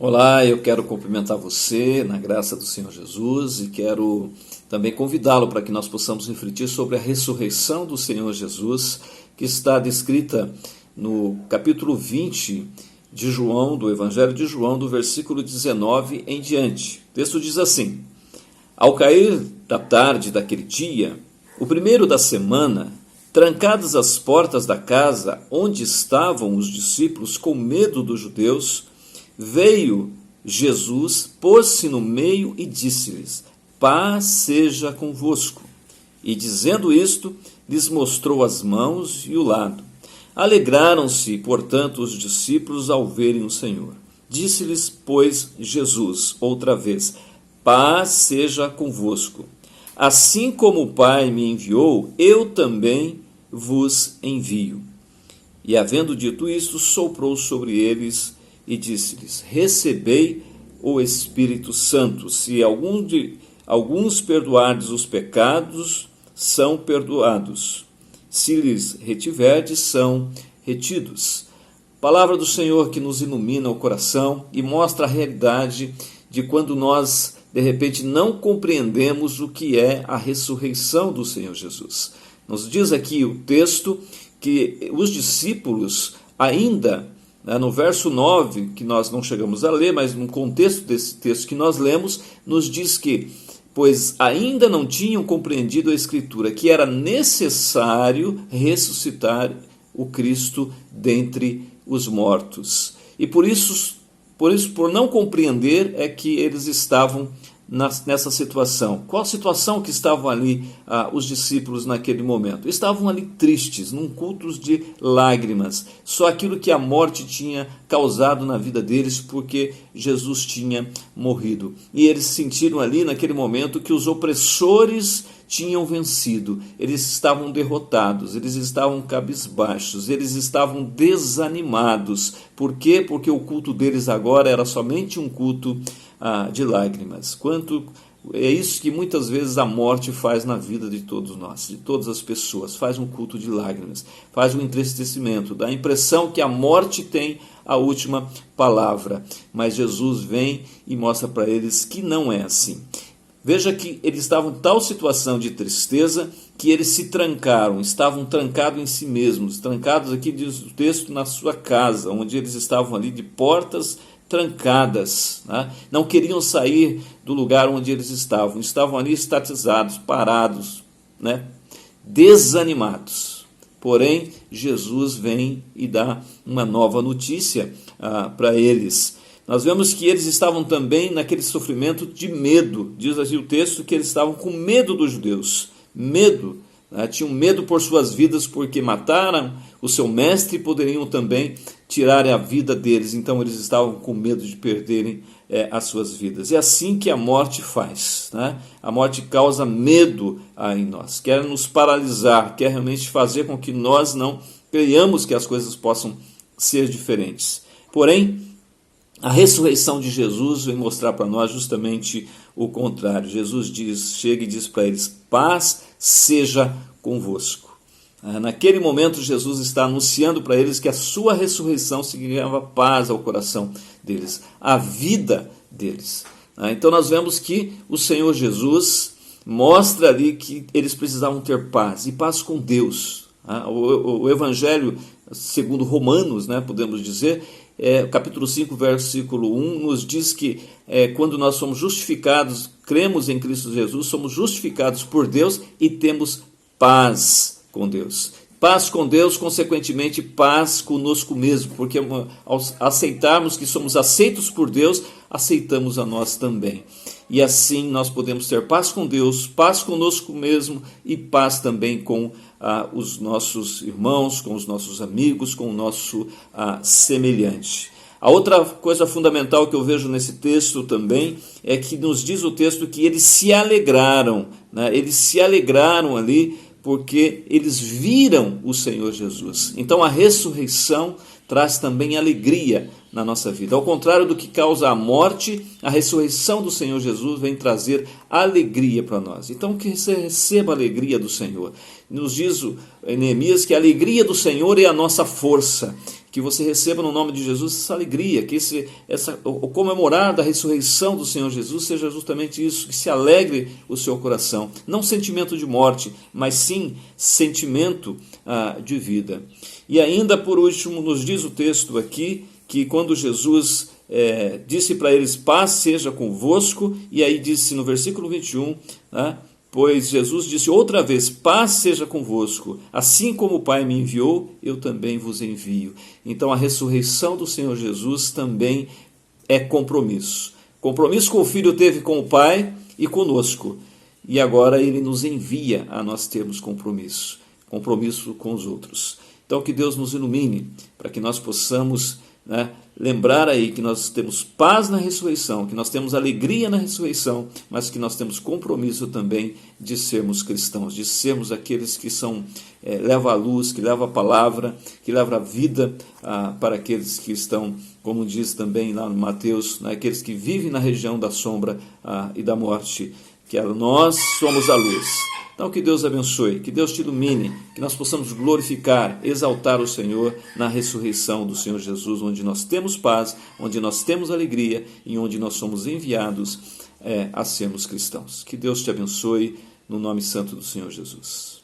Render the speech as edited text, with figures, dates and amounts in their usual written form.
Olá, eu quero cumprimentar você na graça do Senhor Jesus e quero também convidá-lo para que nós possamos refletir sobre a ressurreição do Senhor Jesus, que está descrita no capítulo 20 de João, do Evangelho de João, do versículo 19 em diante. O texto diz assim: Ao cair da tarde daquele dia, o primeiro da semana, trancadas as portas da casa onde estavam os discípulos com medo dos judeus, veio Jesus, pôs-se no meio e disse-lhes: Paz seja convosco. E dizendo isto, lhes mostrou as mãos e o lado. Alegraram-se, portanto, os discípulos ao verem o Senhor. Disse-lhes, pois, Jesus, outra vez: Paz seja convosco. Assim como o Pai me enviou, eu também vos envio. E havendo dito isto, soprou sobre eles e disse-lhes: Recebei o Espírito Santo. Se alguns perdoardes os pecados, são perdoados. Se lhes retiverdes, são retidos. Palavra do Senhor que nos ilumina o coração e mostra a realidade de quando nós, de repente, não compreendemos o que é a ressurreição do Senhor Jesus. Nos diz aqui o texto que os discípulos ainda, no verso 9, que nós não chegamos a ler, mas no contexto desse texto que nós lemos, nos diz que, pois ainda não tinham compreendido a Escritura, que era necessário ressuscitar o Cristo dentre os mortos. E por não compreender, é que eles estavam nessa situação. Qual situação que estavam ali os discípulos naquele momento? Estavam ali tristes, num culto de lágrimas. Só aquilo que a morte tinha causado na vida deles, porque Jesus tinha morrido. E eles sentiram ali naquele momento que os opressores tinham vencido. Eles estavam derrotados, eles estavam cabisbaixos, eles estavam desanimados. Por quê? Porque o culto deles agora era somente um culto de lágrimas. É isso que muitas vezes a morte faz na vida de todos nós, de todas as pessoas. Faz um culto de lágrimas, faz um entristecimento, dá a impressão que a morte tem a última palavra. Mas Jesus vem e mostra para eles que não é assim. Veja que eles estavam em tal situação de tristeza que eles se trancaram, estavam trancados em si mesmos, trancados, aqui diz o texto, na sua casa, onde eles estavam ali de portas trancadas, né? Não queriam sair do lugar onde eles estavam ali estatizados, parados, né? Desanimados. Porém, Jesus vem e dá uma nova notícia para eles. Nós vemos que eles estavam também naquele sofrimento de medo. Diz assim o texto que eles estavam com medo dos judeus. Medo, né? Tinham medo por suas vidas porque mataram o seu mestre e poderiam também tirar a vida deles. Então eles estavam com medo de perderem as suas vidas. É assim que a morte faz, né? A morte causa medo em nós. Quer nos paralisar, quer realmente fazer com que nós não creiamos que as coisas possam ser diferentes. Porém, a ressurreição de Jesus vem mostrar para nós justamente o contrário. Jesus chega e diz para eles: Paz seja convosco. Naquele momento, Jesus está anunciando para eles que a sua ressurreição significava paz ao coração deles, a vida deles. Então nós vemos que o Senhor Jesus mostra ali que eles precisavam ter paz, e paz com Deus. O Evangelho segundo Romanos, né, podemos dizer, capítulo 5, versículo 1, nos diz que quando nós somos justificados, cremos em Cristo Jesus, somos justificados por Deus e temos paz com Deus. Paz com Deus, consequentemente, paz conosco mesmo, porque ao aceitarmos que somos aceitos por Deus, aceitamos a nós também. E assim nós podemos ter paz com Deus, paz conosco mesmo e paz também com os nossos irmãos, com os nossos amigos, com o nosso semelhante. A outra coisa fundamental que eu vejo nesse texto também é que nos diz o texto que eles se alegraram, né? Eles se alegraram ali porque eles viram o Senhor Jesus. Então a ressurreição traz também alegria na nossa vida. Ao contrário do que causa a morte, a ressurreição do Senhor Jesus vem trazer alegria para nós. Então que você receba a alegria do Senhor. Nos diz em Neemias que a alegria do Senhor é a nossa força. que você receba no nome de Jesus essa alegria, que o comemorar da ressurreição do Senhor Jesus seja justamente isso, que se alegre o seu coração. Não sentimento de morte, mas sim sentimento de vida. E ainda por último nos diz o texto aqui, que quando Jesus disse para eles, paz seja convosco, e aí disse no versículo 21, pois Jesus disse outra vez, paz seja convosco, assim como o Pai me enviou, eu também vos envio. Então a ressurreição do Senhor Jesus também é compromisso. Compromisso que o Filho teve com o Pai e conosco. E agora Ele nos envia a nós termos compromisso com os outros. Então que Deus nos ilumine, para que nós possamos lembrar aí que nós temos paz na ressurreição, que nós temos alegria na ressurreição, mas que nós temos compromisso também de sermos cristãos, de sermos aqueles que levam a luz, que levam a palavra, que levam a vida para aqueles que estão, como diz também lá no Mateus, aqueles que vivem na região da sombra e da morte, que nós somos a luz. Então que Deus abençoe, que Deus te ilumine, que nós possamos glorificar, exaltar o Senhor na ressurreição do Senhor Jesus, onde nós temos paz, onde nós temos alegria e onde nós somos enviados a sermos cristãos. Que Deus te abençoe no nome santo do Senhor Jesus.